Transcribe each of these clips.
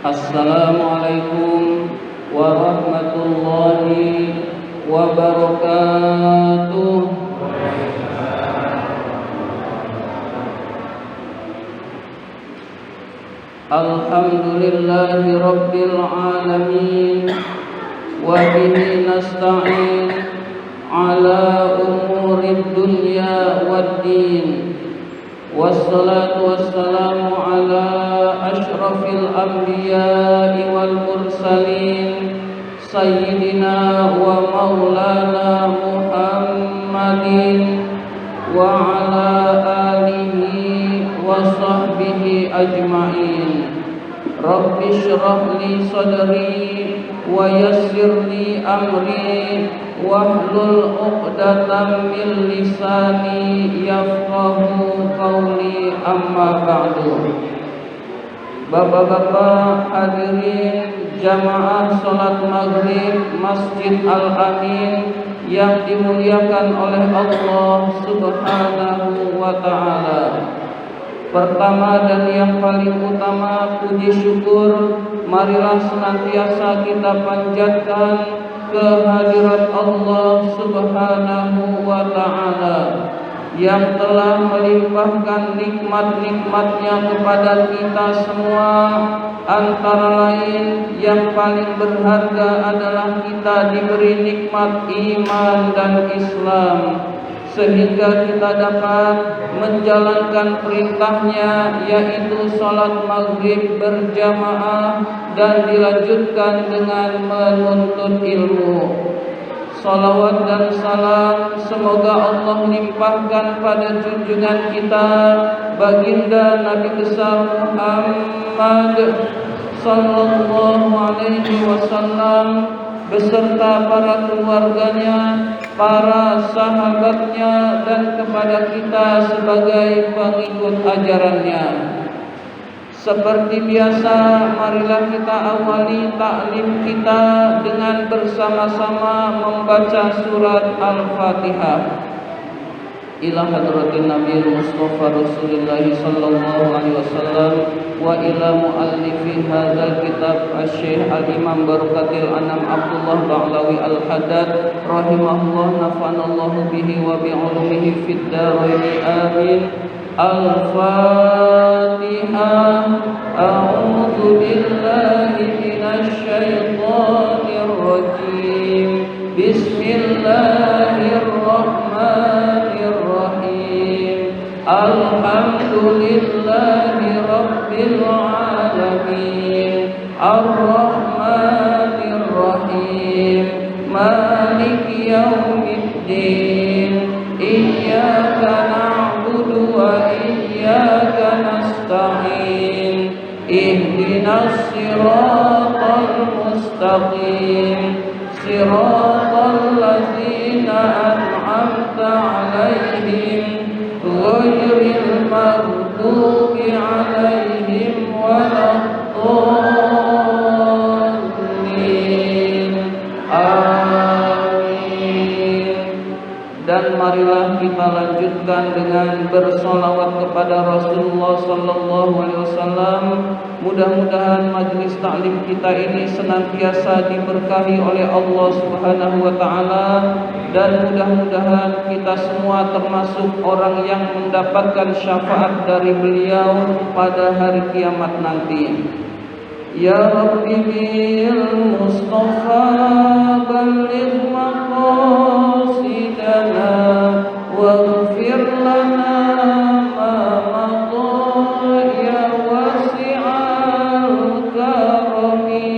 Assalamualaikum warahmatullahi wabarakatuh. Alhamdulillahi rabbil alamin, wa bihi nasta'in ala umurid dunya waddin. Wassalatu wassalamu ala ashrafil anbiya'i wal mursalin, sayyidina wa maulana Muhammadin wa ala alihi wa sahbihi ajma'in. Rabbi shrah li sadri wa yassir li amri wahlul 'uqdatam min lisani yafqahu qawli, amma ba'du. Bapak-bapak hadirin jamaah salat maghrib Masjid Al-Amin yang dimuliakan oleh Allah Subhanahu wa ta'ala. Pertama dan yang paling utama, puji syukur marilah senantiasa kita panjatkan kehadirat Allah Subhanahu wa ta'ala yang telah melimpahkan nikmat-nikmatnya kepada kita semua. Antara lain yang paling berharga adalah kita diberi nikmat iman dan Islam, sehingga kita dapat menjalankan perintahnya, yaitu sholat maghrib berjamaah dan dilanjutkan dengan menuntut ilmu. Salawat dan salam semoga Allah limpahkan pada junjungan kita baginda Nabi besar Muhammad sallallahu alaihi wasallam beserta para keluarganya, para sahabatnya, dan kepada kita sebagai pengikut ajarannya. Seperti biasa, marilah kita awali taklim kita dengan bersama-sama membaca surat Al-Fatihah. Ila hadratin Nabi Mustafa Rasulullah sallallahu alaihi wasallam wa ila muallifi hadzal kitab Asy-Syaikh Al-Imam Barokatil Anam Abdullah Ba'lawi Al-Haddad rahimahullah, nafanallahu bihi wa bi ulumihi fid dharain amin. Al-Fatihah. A'udzu billahi minasy syaithanir rajim. Bismillahirrahmanirrahim. Alhamdulillahi rabbil alamin. Ar-Rahmanir Rahim. Maliki yaumiddin. Iyyaka na'budu wa iyyaka nasta'in. Ihdinas siratal mustaqim. Siratal ladzina an'amta 'alaihim ghairil maghdubi 'alaihim waladdallin. Amin. Dan marilah kita lanjutkan dengan bersolawat kepada Rasulullah sallallahu alaihi wasallam. Mudah-mudahan majlis taklim kita ini senantiasa diberkahi oleh Allah Subhanahu wa ta'ala, dan mudah-mudahan kita semua termasuk orang yang mendapatkan syafaat dari beliau pada hari kiamat nanti. Ya Rabbi bil Mustafa balligh maqasidana waghfir lana ma madha ya wasi'al karami.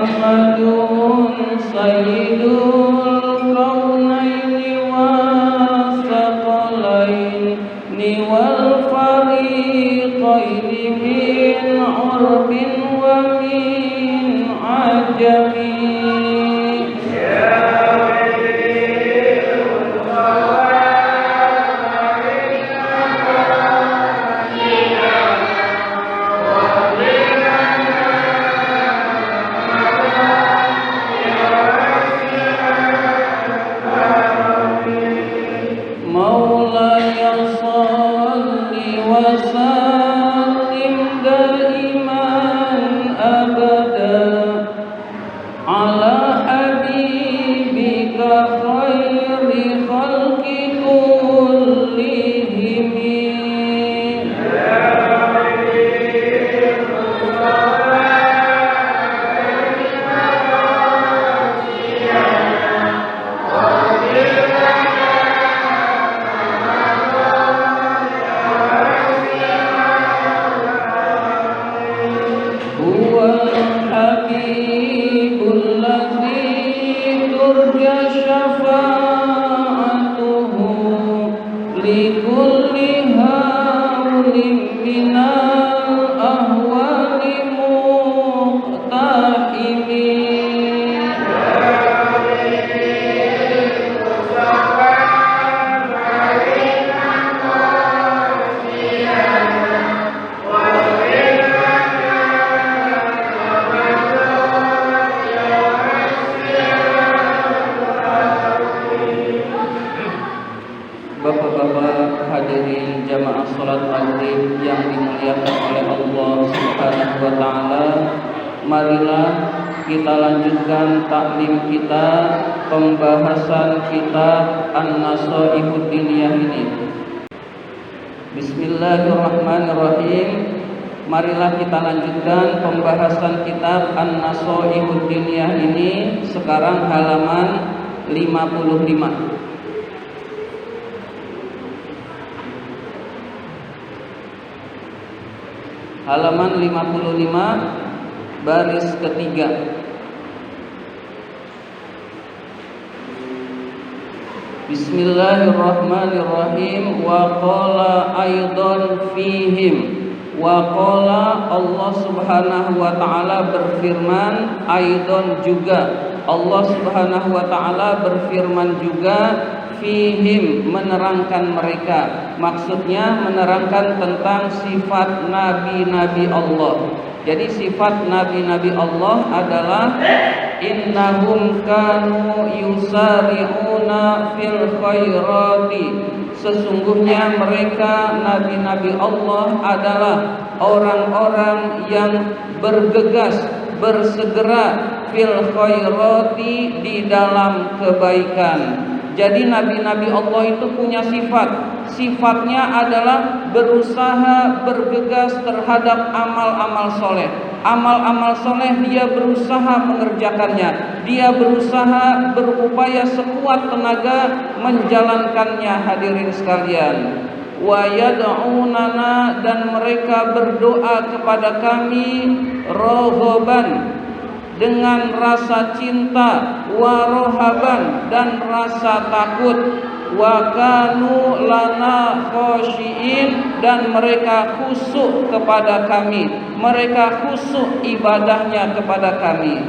Muhammadun sayyidul kaunaini wathaqalaini wal fariqaini min urbin wa min ajami. Ya وسلم دائما أبدا على حبيبك خير خلق كلهم. Bapak-bapak hadirin jamaah salat maghrib yang dimuliakan oleh Allah Subhanahu wa taala, marilah kita lanjutkan taklim kita, pembahasan kitab An-Nasaihud Diniyah ini. Bismillahirrahmanirrahim. Marilah kita lanjutkan pembahasan kitab An-Nasaihud Diniyah ini, sekarang halaman 55. Halaman 55 baris ketiga. Bismillahirrahmanirrahim. Wa qala aidan fihim. Wa qala, Allah Subhanahu wa taala berfirman, aidan juga, Allah Subhanahu wa taala berfirman juga, fihim, menerangkan mereka. Maksudnya menerangkan tentang sifat nabi-nabi Allah. Jadi sifat nabi-nabi Allah adalah innahum kanu yusari'una fil khairati. Sesungguhnya mereka nabi-nabi Allah adalah orang-orang yang bergegas, bersegera fil khairati, di dalam kebaikan. Jadi nabi-nabi Allah itu punya sifat. Sifatnya adalah berusaha, bergegas terhadap amal-amal soleh. Amal-amal soleh dia berusaha mengerjakannya. Dia berusaha, berupaya sekuat tenaga menjalankannya, hadirin sekalian. Wa yad'unana, dan mereka berdoa kepada kami, rohoban, dengan rasa cinta, warohaban, dan rasa takut, wa kanu lana khosyiin, dan mereka khusyuk kepada kami, mereka khusyuk ibadahnya kepada kami.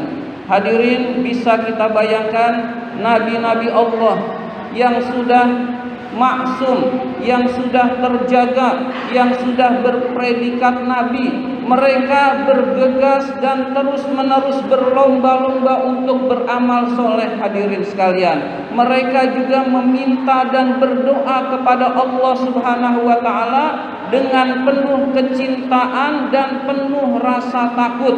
Hadirin, bisa kita bayangkan nabi-nabi Allah yang sudah maksum, yang sudah terjaga, yang sudah berpredikat nabi, mereka bergegas dan terus-menerus berlomba-lomba untuk beramal soleh, hadirin sekalian. Mereka juga meminta dan berdoa kepada Allah Subhanahu wa taala dengan penuh kecintaan dan penuh rasa takut.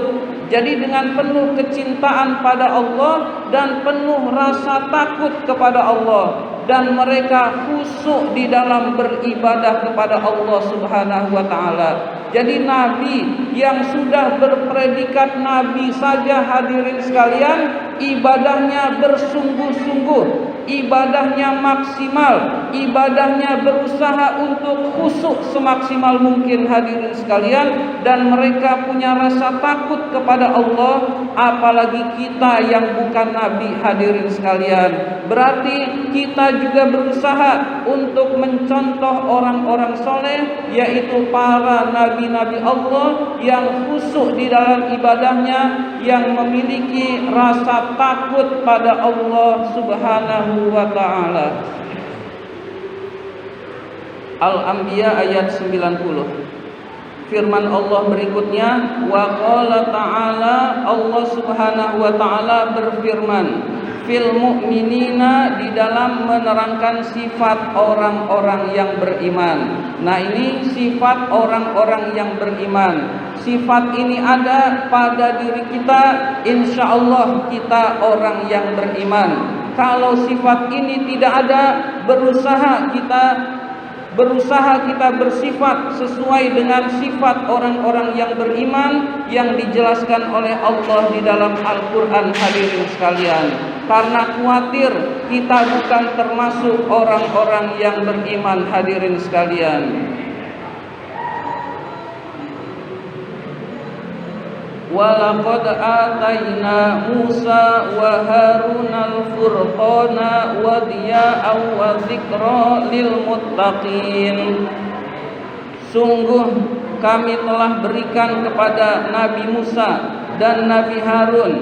Jadi dengan penuh kecintaan pada Allah dan penuh rasa takut kepada Allah, dan mereka khusyuk di dalam beribadah kepada Allah Subhanahu wa taala. Jadi nabi yang sudah berpredikat nabi saja, hadirin sekalian, ibadahnya bersungguh-sungguh, ibadahnya maksimal, ibadahnya berusaha untuk khusyuk semaksimal mungkin, hadirin sekalian, dan mereka punya rasa takut kepada Allah. Apalagi kita yang bukan nabi, hadirin sekalian. Berarti kita juga berusaha untuk mencontoh orang-orang soleh, yaitu para nabi-nabi Allah yang khusyuk di dalam ibadahnya, yang memiliki rasa takut pada Allah Subhanahu wa ta'ala. Al-Anbiya ayat 90. Firman Allah berikutnya, wa qala ta'ala, Allah Subhanahu wa ta'ala berfirman, fil mu'minina, di dalam menerangkan sifat orang-orang yang beriman. Nah, ini sifat orang-orang yang beriman. Sifat ini ada pada diri kita, insya Allah kita orang yang beriman. Kalau sifat ini tidak ada, berusaha kita bersifat sesuai dengan sifat orang-orang yang beriman yang dijelaskan oleh Allah di dalam Al-Quran, hadirin sekalian. Karena khawatir kita bukan termasuk orang-orang yang beriman, hadirin sekalian. Walaqad atayna Musa wa Harunal furqana wa diya'an wa dzikra lil muttaqin. Sungguh kami telah berikan kepada Nabi Musa dan Nabi Harun,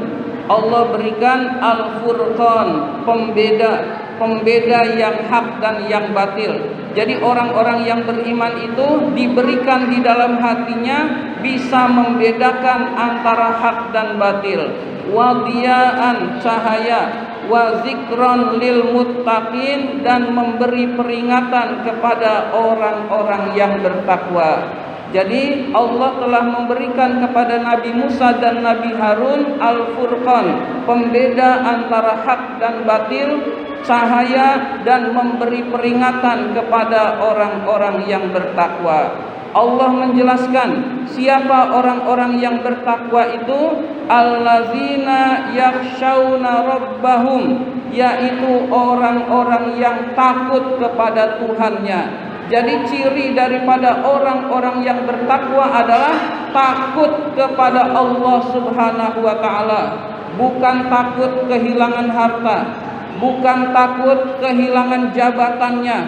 Allah berikan Al-Furqan, pembeda yang hak dan yang batil. Jadi orang-orang yang beriman itu diberikan di dalam hatinya bisa membedakan antara hak dan batil. Wa diya'an, cahaya, wa zikron lil muttaqin, dan memberi peringatan kepada orang-orang yang bertakwa. Jadi Allah telah memberikan kepada Nabi Musa dan Nabi Harun Al-Furqan, pembeda antara hak dan batil, cahaya, dan memberi peringatan kepada orang-orang yang bertakwa. Allah menjelaskan siapa orang-orang yang bertakwa itu, allazina yakhshawna rabbahum, yaitu orang-orang yang takut kepada Tuhannya. Jadi ciri daripada orang-orang yang bertakwa adalah takut kepada Allah Subhanahu wa taala. Bukan takut kehilangan harta, bukan takut kehilangan jabatannya,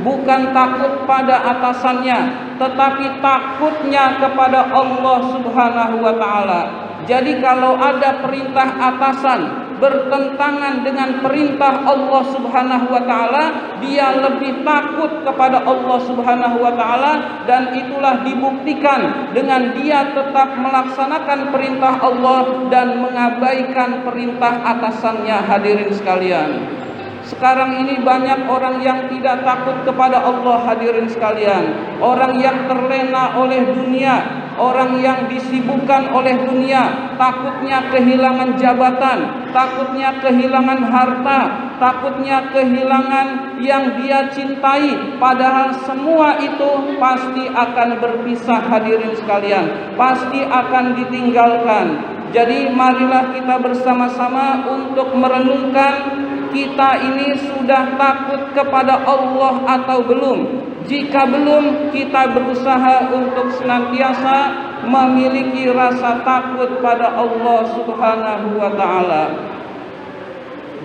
bukan takut pada atasannya, tetapi takutnya kepada Allah Subhanahu wa taala. Jadi kalau ada perintah atasan bertentangan dengan perintah Allah Subhanahu wa taala, dia lebih takut kepada Allah Subhanahu wa taala, dan itulah dibuktikan dengan dia tetap melaksanakan perintah Allah dan mengabaikan perintah atasannya, hadirin sekalian. Sekarang ini banyak orang yang tidak takut kepada Allah, hadirin sekalian. Orang yang terlena oleh dunia, orang yang disibukkan oleh dunia, takutnya kehilangan jabatan, takutnya kehilangan harta, takutnya kehilangan yang dia cintai. Padahal semua itu pasti akan berpisah, hadirin sekalian, pasti akan ditinggalkan. Jadi marilah kita bersama-sama untuk merenungkan, kita ini sudah takut kepada Allah atau belum? Jika belum, kita berusaha untuk senantiasa memiliki rasa takut pada Allah Subhanahu wa taala.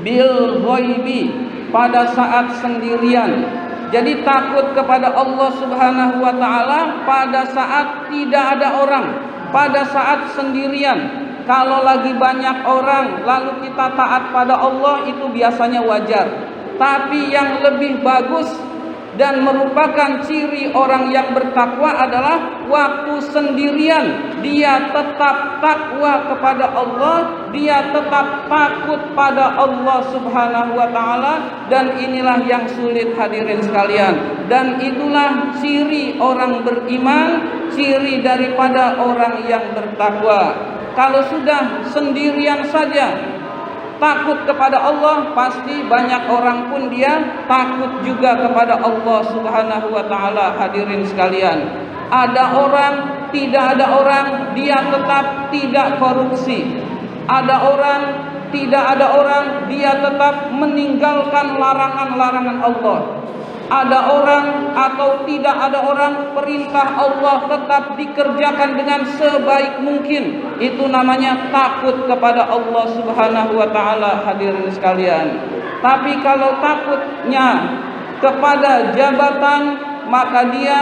Bil ghaibi, pada saat sendirian. Jadi takut kepada Allah Subhanahu wa taala pada saat tidak ada orang, pada saat sendirian. Kalau lagi banyak orang lalu kita taat pada Allah, itu biasanya wajar. Tapi yang lebih bagus dan merupakan ciri orang yang bertakwa adalah waktu sendirian dia tetap takwa kepada Allah, dia tetap takut pada Allah Subhanahu wa taala, dan inilah yang sulit, hadirin sekalian. Dan itulah ciri orang beriman, ciri daripada orang yang bertakwa. Kalau sudah sendirian saja takut kepada Allah, pasti banyak orang pun dia takut juga kepada Allah Subhanahu wa taala, hadirin sekalian. Ada orang, tidak ada orang, dia tetap tidak korupsi. Ada orang, tidak ada orang, dia tetap meninggalkan larangan-larangan Allah. Ada orang atau tidak ada orang, perintah Allah tetap dikerjakan dengan sebaik mungkin. Itu namanya takut kepada Allah Subhanahu wa taala, hadirin sekalian. Tapi kalau takutnya kepada jabatan, maka dia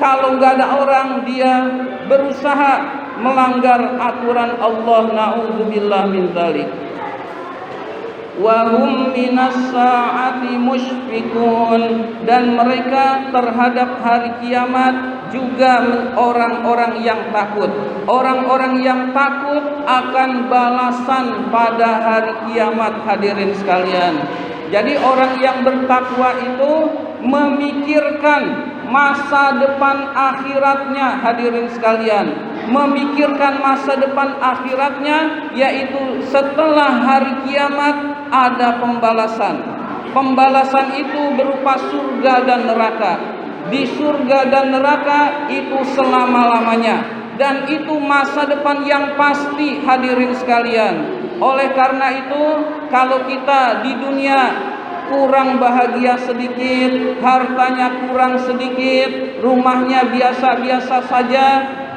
kalau nggak ada orang, dia berusaha melanggar aturan Allah. Na'udzubillah min dzalik. wa hum minas saati musyfiqun, dan mereka terhadap hari kiamat juga orang-orang yang takut. Orang-orang yang takut akan balasan pada hari kiamat, hadirin sekalian. Jadi orang yang bertakwa itu memikirkan masa depan akhiratnya, hadirin sekalian. Memikirkan masa depan akhiratnya, yaitu setelah hari kiamat ada pembalasan. Pembalasan itu berupa surga dan neraka. Di surga dan neraka itu selama-lamanya, dan itu masa depan yang pasti, hadirin sekalian. Oleh karena itu, kalau kita di dunia kurang bahagia sedikit, hartanya kurang sedikit, rumahnya biasa-biasa saja,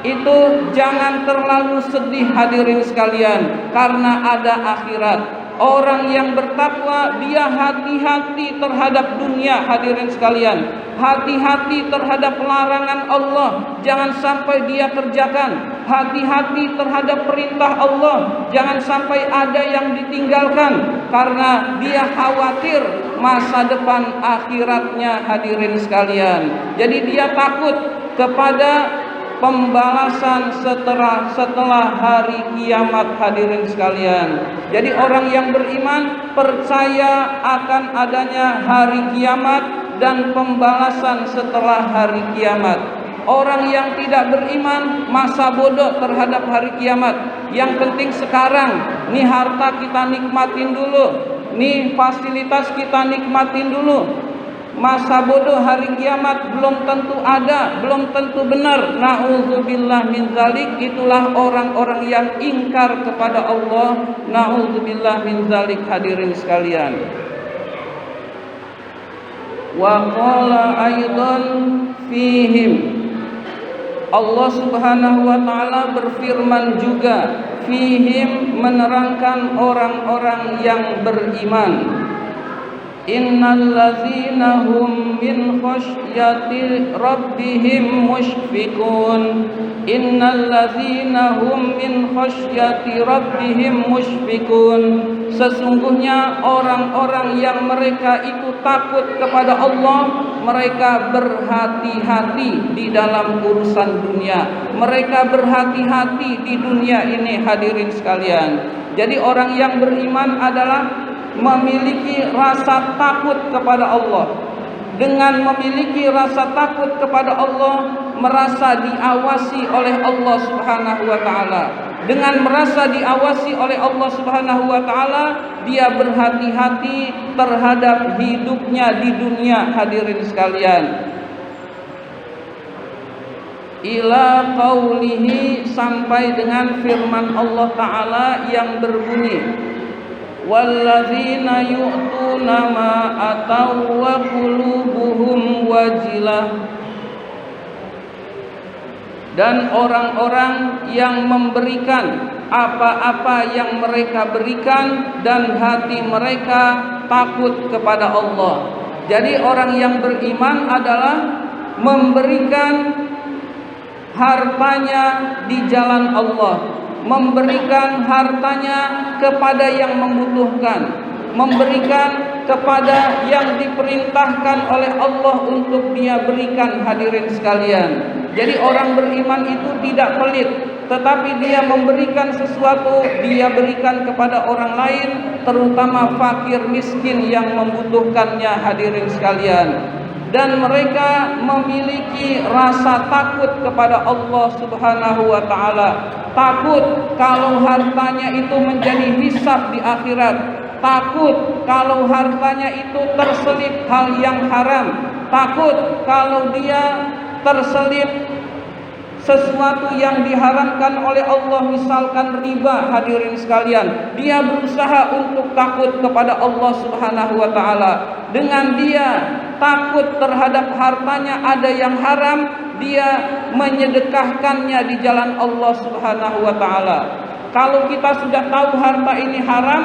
itu jangan terlalu sedih, hadirin sekalian, karena ada akhirat. Orang yang bertakwa dia hati-hati terhadap dunia, hadirin sekalian. Hati-hati terhadap larangan Allah, jangan sampai dia kerjakan. Hati-hati terhadap perintah Allah, jangan sampai ada yang ditinggalkan, karena dia khawatir masa depan akhiratnya, hadirin sekalian. Jadi dia takut kepada pembalasan setelah hari kiamat, hadirin sekalian. Jadi orang yang beriman percaya akan adanya hari kiamat dan pembalasan setelah hari kiamat. Orang yang tidak beriman masa bodoh terhadap hari kiamat. Yang penting sekarang, nih harta kita nikmatin dulu, nih fasilitas kita nikmatin dulu. Masa bodoh hari kiamat belum tentu ada, belum tentu benar. Na'udzubillah min zalik. Itulah orang-orang yang ingkar kepada Allah. Na'udzubillah min zalik, hadirin sekalian. Wa qala aidan fihim. Allah Subhanahu wa taala berfirman juga, fihim, menerangkan orang-orang yang beriman. Innal ladzina hum min khasyati rabbihim musyfiqun. Innal ladzina hum min khasyati rabbihim musyfiqun. Sesungguhnya orang-orang yang mereka itu takut kepada Allah, mereka berhati-hati di dalam urusan dunia. Mereka berhati-hati di dunia ini, hadirin sekalian. Jadi orang yang beriman adalah memiliki rasa takut kepada Allah. Dengan memiliki rasa takut kepada Allah, merasa diawasi oleh Allah Subhanahu wa taala. Dengan merasa diawasi oleh Allah Subhanahu wa taala, dia berhati-hati terhadap hidupnya di dunia, hadirin sekalian. Ila qaulihi, sampai dengan firman Allah taala yang berbunyi, walladzina yu'tuna ma ataw wa qulubuhum wajilah. Dan orang-orang yang memberikan apa-apa yang mereka berikan dan hati mereka takut kepada Allah. Jadi orang yang beriman adalah memberikan hartanya di jalan Allah, memberikan hartanya kepada yang membutuhkan, memberikan kepada yang diperintahkan oleh Allah untuk dia berikan, hadirin sekalian. Jadi orang beriman itu tidak pelit, tetapi dia memberikan sesuatu, dia berikan kepada orang lain, terutama fakir miskin yang membutuhkannya, hadirin sekalian. Dan mereka memiliki rasa takut kepada Allah Subhanahu wa taala. Takut kalau hartanya itu menjadi hisab di akhirat. Takut kalau hartanya itu terselip hal yang haram. Takut kalau dia terselip sesuatu yang diharamkan oleh Allah, misalkan riba, hadirin sekalian. Dia berusaha untuk takut kepada Allah Subhanahu wa taala. Dengan dia takut terhadap hartanya ada yang haram, dia menyedekahkannya di jalan Allah Subhanahu wa taala. Kalau kita sudah tahu harta ini haram,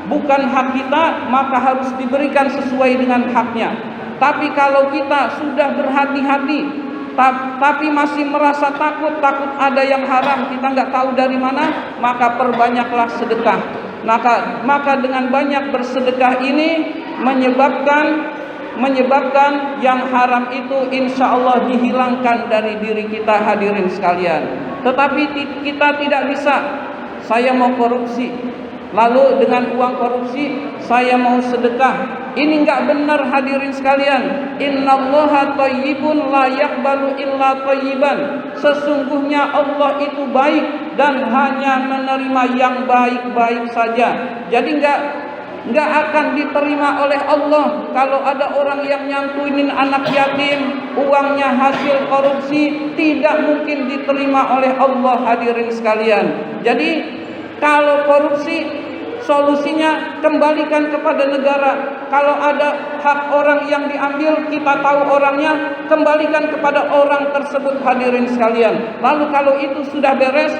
bukan hak kita, maka harus diberikan sesuai dengan haknya. Tapi kalau kita sudah berhati-hati, tapi masih merasa takut ada yang haram, kita nggak tahu dari mana, maka perbanyaklah sedekah. Maka dengan banyak bersedekah ini menyebabkan yang haram itu insya Allah dihilangkan dari diri kita, hadirin sekalian. Tetapi kita tidak bisa, saya mau korupsi, lalu dengan uang korupsi saya mau sedekah. Ini enggak benar, hadirin sekalian. Innallaha thayyibun la yaqbalu illa thayyiban. Sesungguhnya Allah itu baik dan hanya menerima yang baik-baik saja. Jadi enggak akan diterima oleh Allah kalau ada orang yang nyantuinin anak yatim, uangnya hasil korupsi, tidak mungkin diterima oleh Allah, hadirin sekalian. Jadi kalau korupsi, solusinya kembalikan kepada negara. Kalau ada hak orang yang diambil, kita tahu orangnya, kembalikan kepada orang tersebut, hadirin sekalian. Lalu kalau itu sudah beres,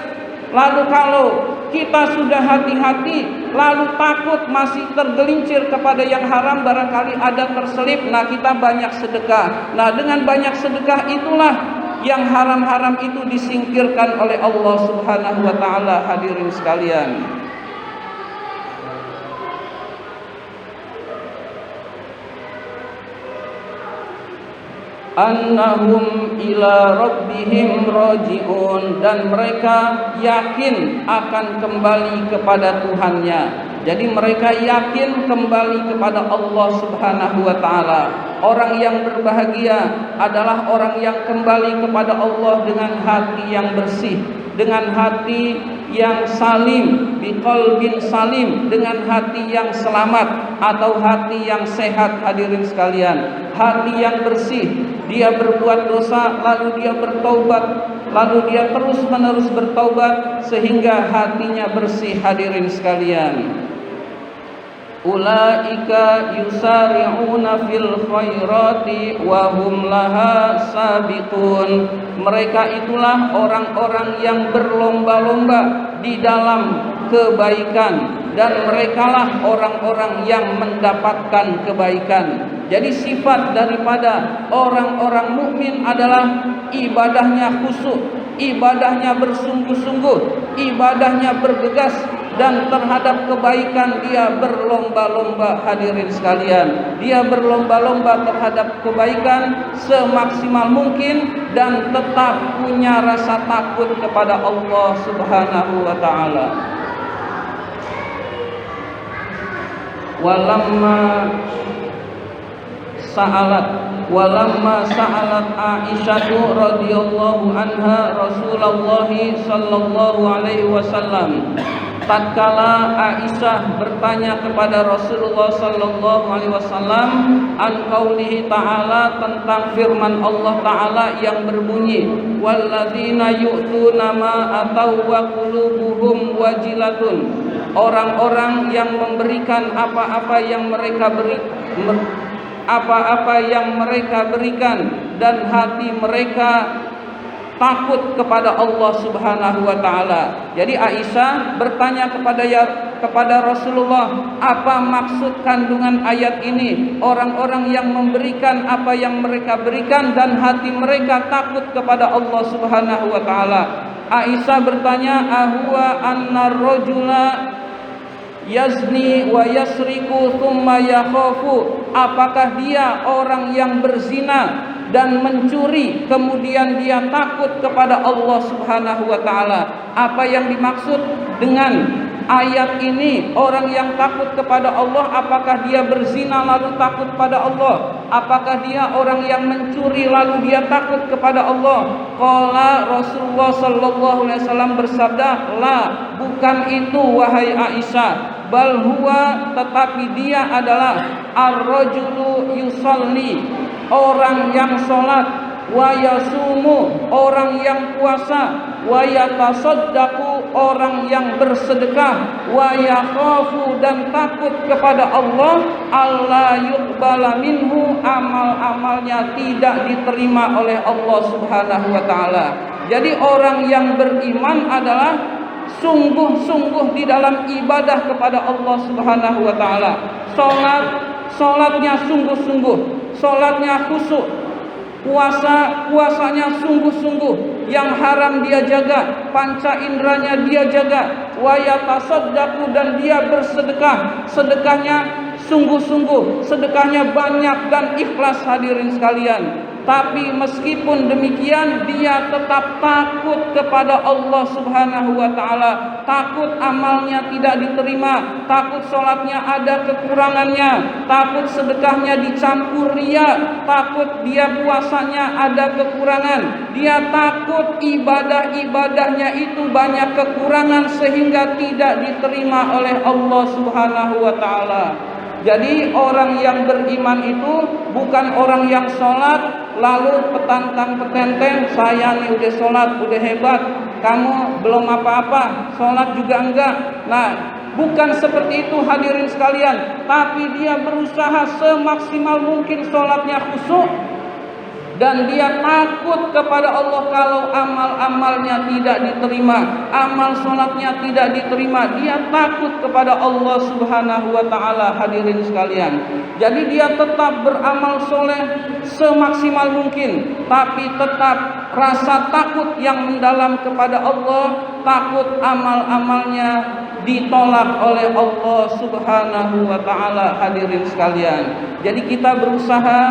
lalu kalau kita sudah hati-hati, lalu takut masih tergelincir kepada yang haram, barangkali ada terselip, nah kita banyak sedekah. Nah dengan banyak sedekah itulah yang haram-haram itu disingkirkan oleh Allah Subhanahu wa taala, hadirin sekalian. Annahum ila rabbihim raji'un, dan mereka yakin akan kembali kepada Tuhannya. Jadi mereka yakin kembali kepada Allah Subhanahu wa taala. Orang yang berbahagia adalah orang yang kembali kepada Allah dengan hati yang bersih, dengan hati yang salim, biqalbin salim, dengan hati yang selamat atau hati yang sehat, hadirin sekalian. Hati yang bersih, dia berbuat dosa lalu dia bertaubat, lalu dia terus-menerus bertaubat sehingga hatinya bersih, hadirin sekalian. Ulaika yusari'una fil khairati wa hum laha sabiqun. Mereka itulah orang-orang yang berlomba-lomba di dalam kebaikan, dan merekalah orang-orang yang mendapatkan kebaikan. Jadi sifat daripada orang-orang mukmin adalah ibadahnya khusyuk, ibadahnya bersungguh-sungguh, ibadahnya bergegas, dan terhadap kebaikan dia berlomba-lomba, hadirin sekalian. Dia berlomba-lomba terhadap kebaikan semaksimal mungkin dan tetap punya rasa takut kepada Allah Subhanahu wa taala. Walamma sa'alat Aisyah radhiyallahu anha Rasulullah sallallahu alaihi wasallam. Tatkala Aisyah bertanya kepada Rasulullah sallallahu alaihi wasallam an qaulihi ta'ala, tentang firman Allah taala yang berbunyi walladzina yu'tuna ma atau wa qulubuhum wajilatun. Orang-orang yang memberikan apa-apa yang mereka berikan dan hati mereka takut kepada Allah Subhanahu wa taala. Jadi Aisyah bertanya kepada Rasulullah, apa maksud kandungan ayat ini? Orang-orang yang memberikan apa yang mereka berikan dan hati mereka takut kepada Allah Subhanahu wa taala. Aisyah bertanya, ahwa annar rajula yazni wa yasriku thumma yakhafu. Apakah dia orang yang berzina dan mencuri kemudian dia takut kepada Allah Subhanahu wa taala? Apa yang dimaksud dengan ayat ini? Orang yang takut kepada Allah, apakah dia berzina lalu takut pada Allah? Apakah dia orang yang mencuri lalu dia takut kepada Allah? Qala Rasulullah sallallahu alaihi wasallam bersabda, la, bukan itu wahai Aisyah. Bal huwa, tetapi dia adalah ar-rajulu yusalli, orang yang sholat, wa yasumu, orang yang puasa, wa yatasaddaqu, orang yang bersedekah, wa yakhafu, dan takut kepada Allah, alla yuqbala minhu, amal-amalnya tidak diterima oleh Allah Subhanahu wa taala. Jadi orang yang beriman adalah sungguh-sungguh di dalam ibadah kepada Allah Subhanahu wa taala. Salatnya sungguh-sungguh, salatnya khusyuk, puasanya sungguh-sungguh, yang haram dia jaga, panca inderanya dia jaga, wa yatasaddaqu, dan dia bersedekah. Sedekahnya sungguh-sungguh, sedekahnya banyak dan ikhlas hadirin sekalian. Tapi meskipun demikian dia tetap takut kepada Allah Subhanahu wa taala, takut amalnya tidak diterima, takut sholatnya ada kekurangannya, takut sedekahnya dicampur ria, takut dia puasanya ada kekurangan, dia takut ibadah-ibadahnya itu banyak kekurangan sehingga tidak diterima oleh Allah Subhanahu wa taala. Jadi orang yang beriman itu bukan orang yang sholat lalu petantang petenteng, saya nih udah sholat, udah hebat, kamu belum apa-apa, sholat juga enggak. Nah, bukan seperti itu hadirin sekalian, tapi dia berusaha semaksimal mungkin sholatnya khusyuk, dan dia takut kepada Allah kalau amal-amalnya tidak diterima, amal sholatnya tidak diterima. Dia takut kepada Allah Subhanahu wa ta'ala hadirin sekalian. Jadi dia tetap beramal soleh semaksimal mungkin, tapi tetap rasa takut yang mendalam kepada Allah, takut amal-amalnya ditolak oleh Allah Subhanahu wa ta'ala hadirin sekalian. Jadi kita berusaha,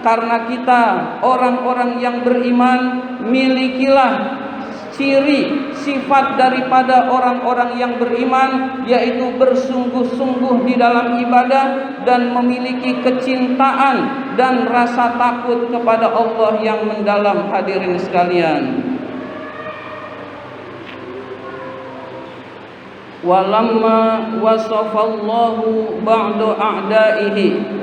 karena kita orang-orang yang beriman, milikilah ciri sifat daripada orang-orang yang beriman, yaitu bersungguh-sungguh di dalam ibadah dan memiliki kecintaan dan rasa takut kepada Allah yang mendalam hadirin sekalian. Walamma wasafallahu ba'da a'daihi,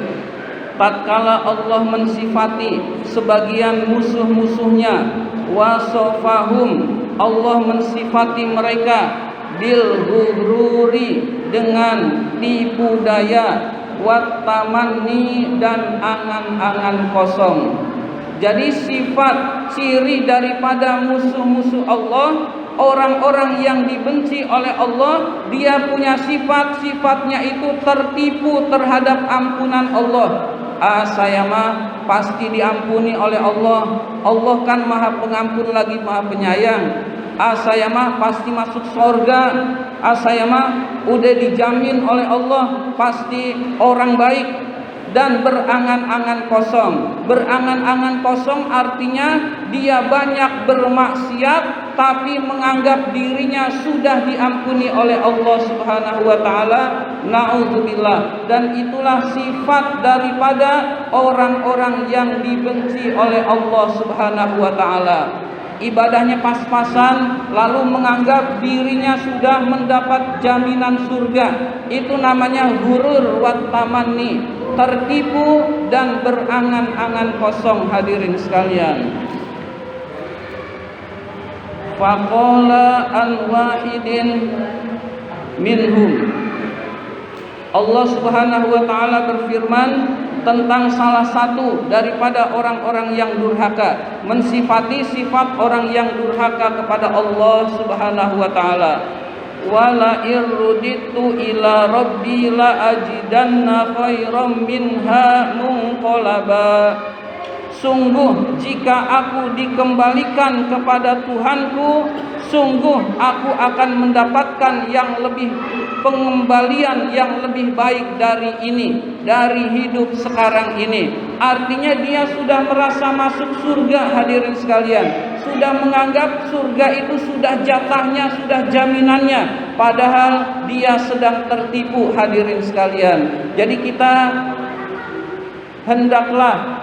tatkala Allah mensifati sebagian musuh-musuhnya, wasofahum, Allah mensifati mereka bil ghururi, dengan tipu daya, wattamanni, dan angan-angan kosong. Jadi sifat ciri daripada musuh-musuh Allah, orang-orang yang dibenci oleh Allah, dia punya sifat-sifatnya itu tertipu terhadap ampunan Allah. Saya mah pasti diampuni oleh Allah, Allah kan maha pengampun lagi maha penyayang. Saya mah pasti masuk surga, saya mah udah dijamin oleh Allah pasti orang baik. Dan berangan-angan kosong. Berangan-angan kosong artinya dia banyak bermaksiat tapi menganggap dirinya sudah diampuni oleh Allah Subhanahu wa taala. Na'udzubillah. Dan itulah sifat daripada orang-orang yang dibenci oleh Allah Subhanahu wa taala. Ibadahnya pas-pasan lalu menganggap dirinya sudah mendapat jaminan surga. Itu namanya ghurur wa tamanni, tertipu dan berangan-angan kosong hadirin sekalian. Faqala an wahidin minhum, Allah Subhanahu wa taala berfirman tentang salah satu daripada orang-orang yang durhaka, mensifati sifat orang yang durhaka kepada Allah Subhanahu wa taala. Wala irruditu ila rabbi la ajidanna khairam minha munqalaba. Sungguh jika aku dikembalikan kepada Tuhanku, sungguh aku akan mendapatkan yang lebih pengembalian yang lebih baik dari ini, dari hidup sekarang ini. Artinya dia sudah merasa masuk surga hadirin sekalian, sudah menganggap surga itu sudah jatahnya, sudah jaminannya, padahal dia sedang tertipu hadirin sekalian. Jadi kita hendaklah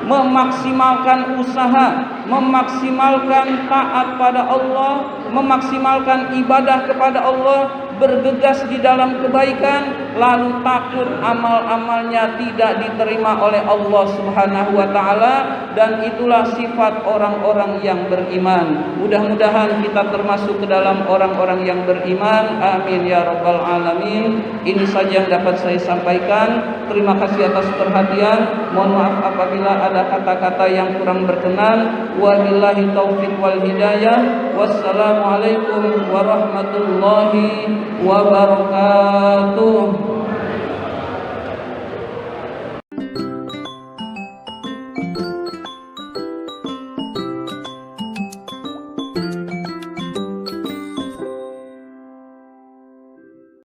memaksimalkan usaha, memaksimalkan taat pada Allah, memaksimalkan ibadah kepada Allah, bergegas di dalam kebaikan, lalu takut amal-amalnya tidak diterima oleh Allah Subhanahu wa taala, dan itulah sifat orang-orang yang beriman. Mudah-mudahan kita termasuk ke dalam orang-orang yang beriman. Amin ya rabbal alamin. Ini saja yang dapat saya sampaikan. Terima kasih atas perhatian. Mohon maaf apabila ada kata-kata yang kurang berkenan. Wabillahi taufiq wal hidayah. Wassalamualaikum warahmatullahi wabarakatuh.